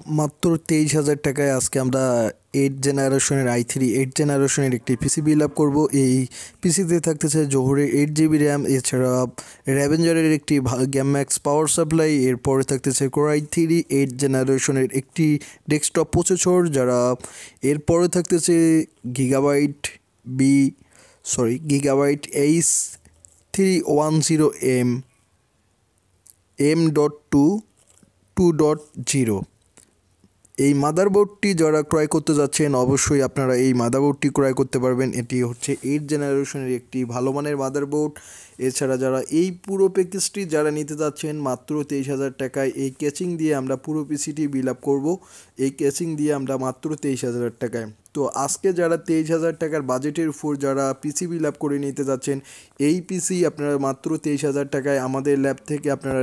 মাত্র 23,000 টাকায় আজকে আমরা 8 জেনারেশনের i3 8 জেনারেশনের একটি পিসি বিল্ড আপ করবো। এই পিসিতে থাকতেছে জোহরের 8 GB র্যাম, এছাড়া র্যাভেঞ্জারের একটি গেম ম্যাক্স পাওয়ার সাপ্লাই, এরপরে থাকতেছে কোর i3 8 জেনারেশনের একটি ডেস্কটপ প্রসেসর, যারা এরপরে থাকতেছে গিগাবাইট H310M M.2 2.0। এই মাদারবোর্ডটি যারা ক্রয় করতে যাচ্ছেন অবশ্যই আপনারা এই মাদারবোর্ডটি ক্রয় করতে পারবেন। এটি হচ্ছে 8 জেনারেশনের একটি ভালো মানের মাদারবোর্ড। এছাড়া যারা এই পুরো প্যাকেজটি যারা নিতে যাচ্ছেন মাত্র 23,000 টাকায়, এই ক্যাচিং দিয়ে আমরা পুরো পিসিটি বিল আপ করবো। এই ক্যাচিং দিয়ে আমরা মাত্র 23,000 টাকায়। তো আজকে যারা 23,000 টাকার বাজেটের উপর যারা পিসি বিল আপ করে নিতে যাচ্ছেন, এই পিসি আপনারা মাত্র 23,000 টাকায় আমাদের ল্যাব থেকে আপনারা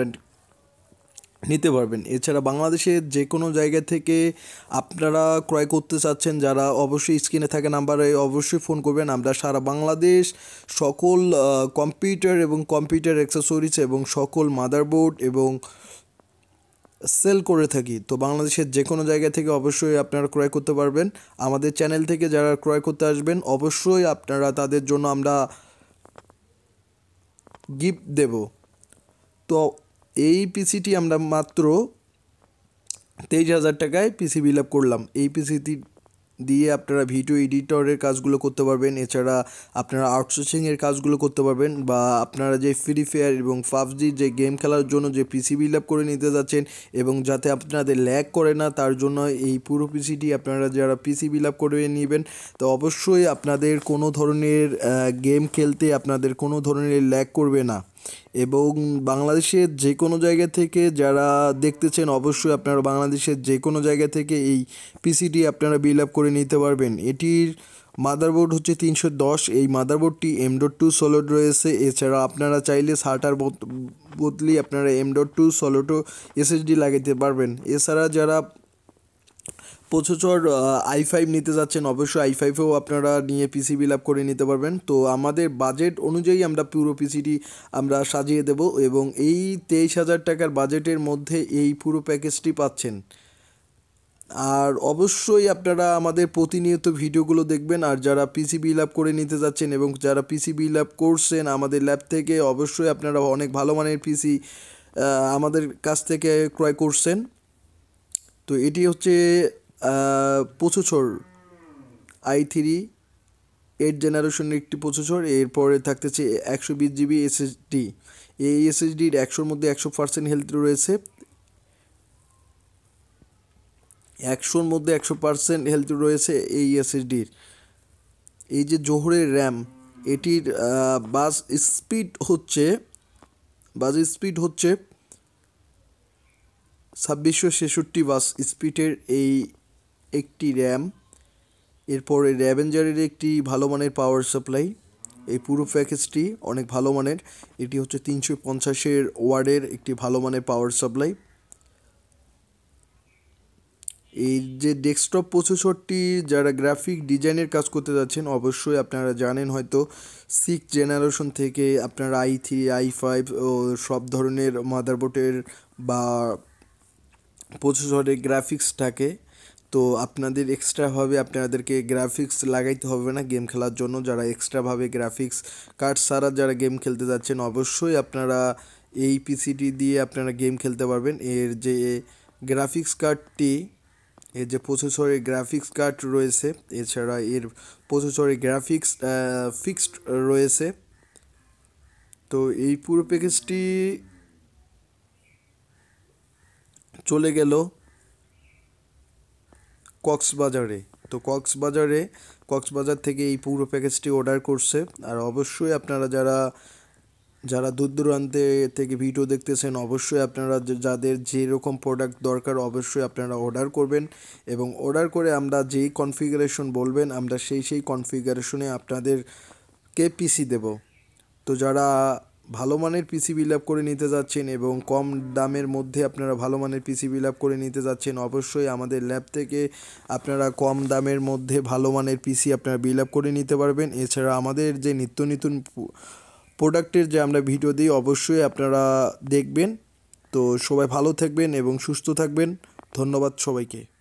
নিতে পারবেন। এছাড়া বাংলাদেশের যে কোনো জায়গা থেকে আপনারা ক্রয় করতে চাচ্ছেন, যারা অবশ্যই স্ক্রিনে থাকা নাম্বারে অবশ্যই ফোন করবেন। আমরা সারা বাংলাদেশ সকল কম্পিউটার এবং কম্পিউটার অ্যাক্সেসরিজ এবং সকল মাদারবোর্ড এবং সেল করে থাকি। তো বাংলাদেশের যে কোনো জায়গা থেকে অবশ্যই আপনারা ক্রয় করতে পারবেন। আমাদের চ্যানেল থেকে যারা ক্রয় করতে আসবেন অবশ্যই আপনারা তাদের জন্য আমরা গিফট দেব। তো এই পিসিটি আমরা মাত্র 23,000 টাকায় পিসি বিল আপ করলাম। এই পিসিটি দিয়ে আপনারা ভিডিও এডিটরের কাজগুলো করতে পারবেন, এছাড়া আপনারা আউটসোর্সিংয়ের কাজগুলো করতে পারবেন, বা আপনারা যে ফ্রি ফায়ার এবং পাবজি যে গেম খেলার জন্য যে পিসি বিল আপ করে নিতে যাচ্ছেন এবং যাতে আপনাদের ল্যাগ করে না তার জন্য এই পুরো পিসিটি আপনারা যারা পিসি বিল আপ করে নেবেন, তো অবশ্যই আপনাদের কোনো ধরনের গেম খেলতে আপনাদের কোনো ধরনের ল্যাগ করবে না। এবং বাংলাদেশের যে কোনো জায়গা থেকে যারা দেখতেছেন অবশ্যই আপনারা বাংলাদেশের যে কোনো জায়গা থেকে এই পিসিটি আপনারা বিল আপ করে নিতে পারবেন। এটির মাদারবোর্ড হচ্ছে 310। এই মাদারবোর্ডটি M.2 সলিড রয়েছে। এছাড়া আপনারা চাইলে সাটার বদলি আপনারা M.2 সলিড এসএসডি লাগাতে পারবেন। এছাড়া যারা প্রসেসর i5 নিতে যাচ্ছেন অবশ্যই i5-ও আপনারা নিয়ে পিসি বিল আপ করে নিতে পারবেন। তো আমাদের বাজেট অনুযায়ী আমরা পুরো পিসিটি আমরা সাজিয়ে দেব এবং এই 23,000 টাকার বাজেটের মধ্যে এই পুরো প্যাকেজটি পাচ্ছেন। আর অবশ্যই আপনারা আমাদের প্রতিনিয়ত ভিডিওগুলো দেখবেন। আর যারা পিসি বিল আপ করে নিতে যাচ্ছেন এবং যারা পিসি বিল আপ করছেন আমাদের ল্যাব থেকে অবশ্যই আপনারা অনেক ভালো মানের পিসি আমাদের কাছ থেকে ক্রয় করছেন। তো এটি হচ্ছে প্রসেসর i3 8 জেনারেশনের একটি প্রসেসর। এরপরে থাকতেছে 120 GB এসএসডি। এই এসএসডির 100-র মধ্যে 100% হেলথ রয়েছে, 100-র মধ্যে 100% হেলথ রয়েছে এই এসএসডির। এই যে জোহরের র্যাম, এটির বাস স্পিড হচ্ছে 2666 বাস স্পিডের এই একটি র্যাম। এরপরে র্যাভেঞ্জারের একটি ভালো মানের পাওয়ার সাপ্লাই। এই পুরো প্যাকেজটি অনেক ভালো মানের। এটি হচ্ছে 350 ওয়াটের একটি ভালো মানের পাওয়ার সাপ্লাই। এই যে ডেস্কটপ প্রসেসরটি যারা গ্রাফিক ডিজাইনের কাজ করতে যাচ্ছেন অবশ্যই আপনারা জানেন হয়তো 6 জেনারেশন থেকে আপনারা i3 i5 ও সব ধরনের মাদারবোর্ডের বা প্রসেসরের গ্রাফিক্স থাকে। তো আপনাদের এক্সট্রাভাবে আপনাদেরকে গ্রাফিক্স লাগাইতে হবে না গেম খেলার জন্য। যারা এক্সট্রাভাবে গ্রাফিক্স কার্ড ছাড়া যারা গেম খেলতে যাচ্ছেন অবশ্যই আপনারা এই পিসিটি দিয়ে আপনারা গেম খেলতে পারবেন। এর যে গ্রাফিক্স কার্ডটি, এর যে প্রসেসরের গ্রাফিক্স কার্ড রয়েছে, এছাড়া এর প্রসেসরের গ্রাফিক্স ফিক্সড রয়েছে। তো এই পুরো প্যাকেজটি চলে গেল কক্সবাজারে। তো কক্সবাজার থেকে এই পুরো প্যাকেজটি অর্ডার করছে। আর অবশ্যই আপনারা যারা দূর দূরান্তে থেকে ভিডিও দেখতেছেন অবশ্যই আপনারা যাদের যেরকম প্রোডাক্ট দরকার অবশ্যই আপনারা অর্ডার করবেন এবং অর্ডার করে আমরা যেই কনফিগারেশন বলবেন আমরা সেই কনফিগারেশনে আপনাদেরকে পিসি দেব। তো যারা ভালো মানের পিসি বিল আপ করে নিতে যাচ্ছেন এবং কম দামের মধ্যে আপনারা ভালো মানের পিসি বিল আপ করে নিতে যাচ্ছেন অবশ্যই আমাদের ল্যাব থেকে আপনারা কম দামের মধ্যে ভালো মানের পিসি আপনারা বিল আপ করে নিতে পারবেন। এছাড়া আমাদের যে নিত্য নতুন প্রোডাক্টের যে আমরা ভিডিও দিই অবশ্যই আপনারা দেখবেন। তো সবাই ভালো থাকবেন এবং সুস্থ থাকবেন। ধন্যবাদ সবাইকে।